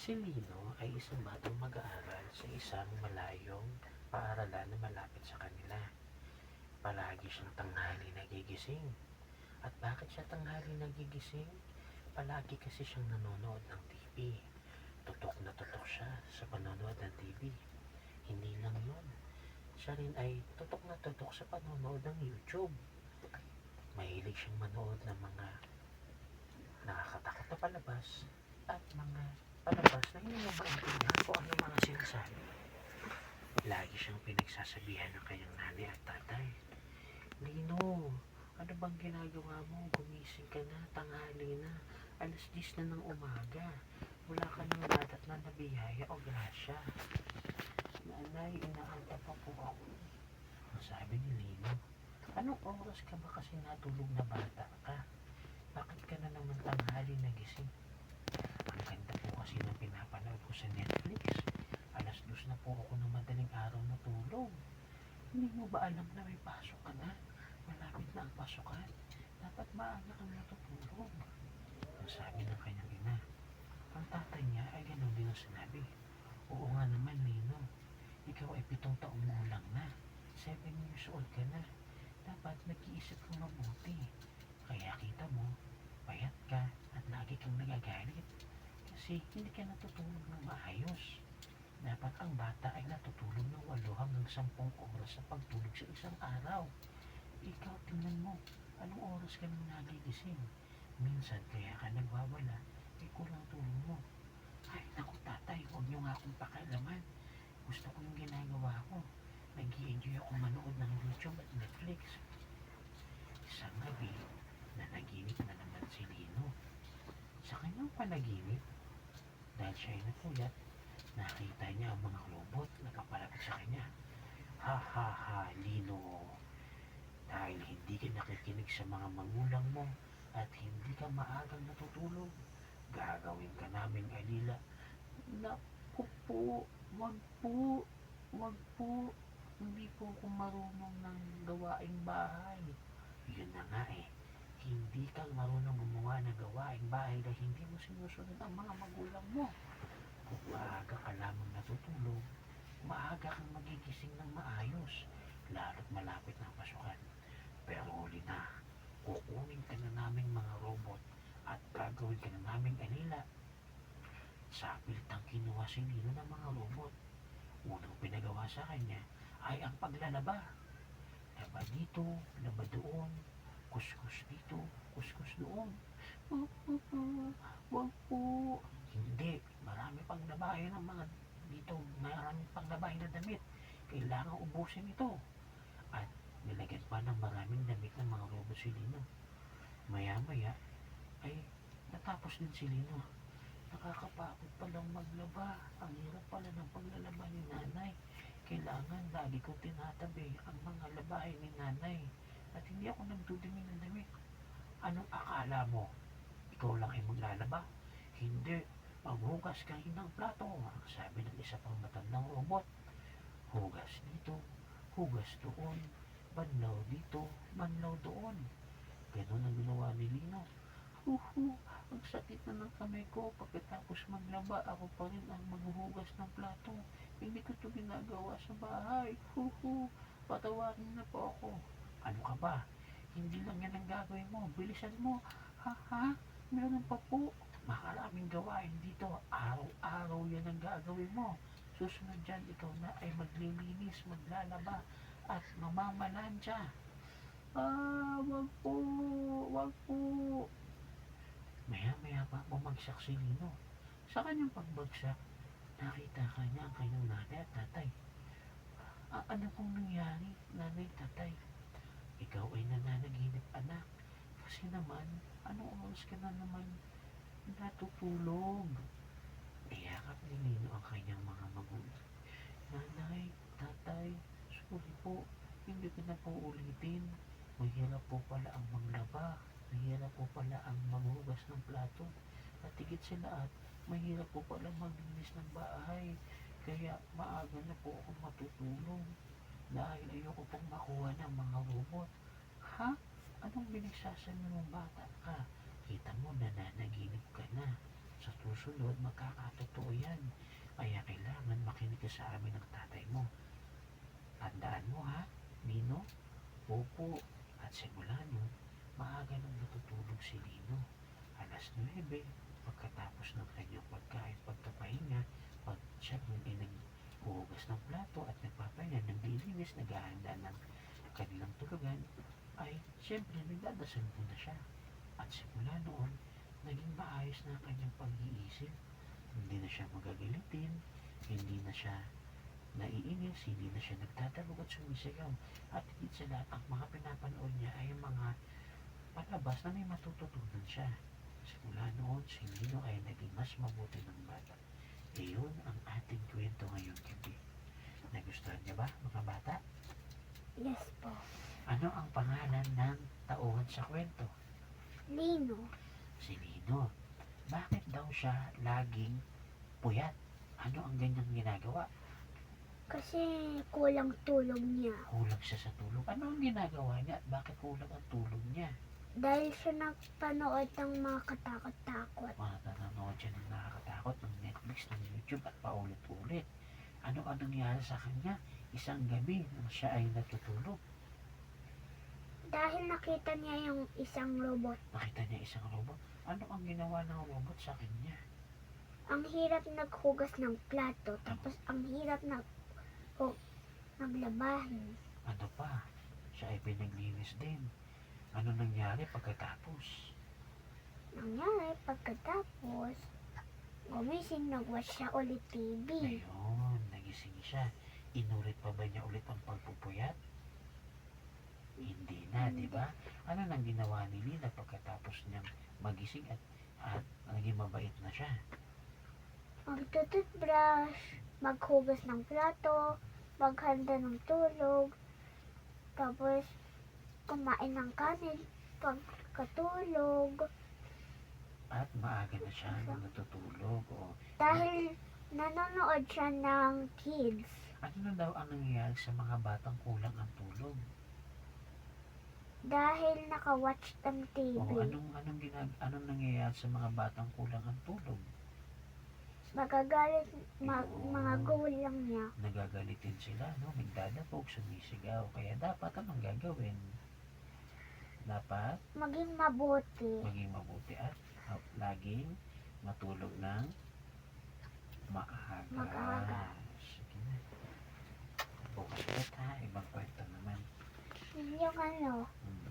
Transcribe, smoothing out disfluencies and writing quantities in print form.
Si Lino ay isang batang mag-aaral sa isang malayong paaralan na malapit sa kanila. Palagi siyang tanghali nagigising. At bakit siya tanghali nagigising? Palagi kasi siyang nanonood ng TV. Tutok na tutok siya sa panonood ng TV. Hindi lang yun. Siya rin ay tutok na tutok sa panonood ng YouTube. Mahilig siyang manood ng mga nakakatakot na palabas at mga palabas na hindi mo maintindihan kung ano mga sinasabi. Lagi siyang pinagsasabihan ng kanyang nanay at tatay. Lino, ano bang ginagawa mo? Gumising ka na, tanghali na, alas 10 na ng umaga. Wala ka ng dadat na nabiyaya o grasya. Nanay, inaanta pa po ako. Sabi ni Lino, anong oras ka ba kasi natulog na bata ka? Bakit ka na naman tanghali nagising? Ang ganda po kasi ng pinapanood ko sa Netflix. Alas 2 na po ako ng madaling araw natulog. Hindi mo ba alam na may pasok ka na? Malapit na ang pasukan. Dapat maaga kang natutulog. Ang sabi ng kanyang ina. Ang tatay niya ay ganun din ang sinabi. Oo nga naman, Lino. Ikaw ay 7 taong gulang na. 7 years old ka na. Dapat nag-iisip kang mabuti. Kaya kita mo, payat ka at lagi kang nagagalit. Kasi hindi ka natutulog ng maayos. Dapat ang bata ay natutulog ng 8 hanggang 10 oras sa pagtulog sa isang araw. Ikaw, tingnan mo, anong oras ka nang nagigising? Minsan kaya ka nagwawala, kulang tulog mo. Ay, naku tatay, huwag niyo nga akong pakialaman. Gusto ko yung ginagawa ko. Nag-i-enjoy ako manood ng YouTube at Netflix. Isang gabi, nanaginip na naman si Lino. Sa kanyang panaginip, dahil siya ay napuyat, nakita niya ang mga robot na papalapit sa kanya. Ha ha ha, Lino. Dahil hindi ka nakikinig sa mga magulang mo at hindi ka maagang natutulog, gagawin ka naming alila. Naku po, wag po, wag po. Hindi po ako marunong ng gawaing bahay. Yun na nga eh. Hindi ka marunong gumawa ng gawaing bahay dahil hindi mo sinusunod ang mga magulang mo. Kung maaga ka lamang natutulog, maaga kang magigising ng maayos, lalo't malapit ng pasukan. Pero huli na, kukunin ka na naming mga robot at gagawin ka na naming alila. Sa pilitang kinuha si Lino ng mga robot. Unang pinagawa sa kanya ay ang paglalaba. Laba dito, laba doon, kuskus dito, kuskus doon. Wag po. Hindi, marami pang labahin ng mga dito, marami pang labahin na damit. Kailangan ubusin ito. At nilagyan pa ng maraming damit ng mga robot si Lino. Maya-maya ay natapos din si Lino. Nakakapagod palang maglaba. Ang hirap pala ng paglalaba ni nanay. Kailangan lagi kong tinatabi ang mga labahin ni nanay. At hindi ako nagdudumi ng damit. Anong akala mo? Ikaw lang ay maglalaba? Hindi. Maghugas ka ng plato. Sabi ng isa pang matandang robot. Hugas dito, hugas doon, banlaw dito, banlaw doon. Ganun ang ginawa ni Lino. Ang sakit na ng kamay ko. Pagkatapos maglaba, ako pa rin ang maghuhugas ng plato. Hindi ko ito ginagawa sa bahay. Patawarin na po ako. Ano ka ba? Hindi lang yan ang gagawin mo. Bilisan mo. Ha? Meron pa po. Makaraming gawain dito. Araw-araw yan ang gagawin mo. Susunod dyan, ikaw na ay maglilinis, maglalaba, at mamamalansya. Wag po, wag po. Maya-maya pa bumagsak si Lino. Sa kanyang pagbagsak, nakita kanya ang kanyang nanay at tatay. Ano pong nangyari, nanay, tatay? Ikaw ay nananaginip, anak. Kasi naman, anong oras ka na naman natutulog? Iyakap ni Lino ang kanyang mga magulang. Nanay, tatay, sorry po, hindi ko na po ulitin. Mahirap po pala ang maglaba, mahirap po pala ang maghugas ng plato, at higit sa lahat, mahirap po pala maglinis ng bahay. Kaya maaga na po ako matutulog dahil ayoko pong makuha ng mga robot. Ha? Anong binagsasabi mong bata ka? Kita mo nananaginip ka na. Sa susunod susunod, magkakatotoo yan. Kaya kailangan makinig ka sa amin ng tatay mo. Tandaan mo ha, Nino, opo. At simula nun, maaga nang natutulog si Nino. Alas 9, pagkatapos ng kanyang pagkain, pagkapahinga, pag siya nun ay naghuhugas ng plato at nagpapahinga, naglilinis, naghahanda ng kanilang tulugan, ay siyempre nagdadasal muna siya. At simula noon, naging maayos na ang kanyang pag-iisip. Hindi na siya magagalitin, hindi na siya naiinis, hindi na siya nagtatalog at sumisigaw. At higit sa lahat, ang mga pinapanood niya ay mga palabas na may matututunan siya. Simula noon, si Nino ay naging mas mabuti ng bata. Iyon ang ating kwento ngayong gabi. Nagustuhan niya ba, mga bata? Yes po. Ano ang pangalan ng tauhan sa kwento? Lino. Si Nino. Bakit daw siya laging puyat? Ano ang ganyang ginagawa? Kasi kulang tulog niya. Kulang siya sa tulog. Ano ang ginagawa niya at bakit kulang ang tulog niya? Dahil siya nagpanood ng mga katakot-takot. Mga nanonood siya ng nakakatakot ng Netflix, ng YouTube at paulit-ulit. Ano ang nangyari sa kanya? Isang gabi nang siya ay natutulog. Dahil nakita niya yung isang robot. Nakita niya isang robot. Ano ang ginawa ng robot sa kanya? Ang hirap naghugas ng plato. Tapos ang hirap maglabahin. Ano pa? Siya ay pinaglinis din. Ano nangyari pagkatapos? Nangyari pagkatapos, gumising, nag-watch siya ulit TV. Ayun, nagising siya. Inulit pa ba niya ulit ang pagpupuyat? Hindi na, di ba? Ano nang ginawa ni Lina pagkatapos niyang magising at naging mabait na siya? Magtututbrush, maghugas ng plato, maghanda ng tulog, tapos kumain ng kanin pagkatulog. At maaga na siya natutulog. O, Dahil nanonood siya ng kids. ano na daw ang nangyayari sa mga batang kulang ang tulog? Dahil naka-watch ng TV. O, anong nangyayari sa mga batang kulang ang tulog? Magagalit mga gulang niya. Nagagalitin sila, no? Nagdadapog, sumisigaw. Kaya dapat anong gagawin? Dapat Maging mabuti. maging mabuti at laging matulog ng maaga. Mag-aga. Sige na. Bukas ulit ha, ibang kwento naman. Yung ano, Hmm.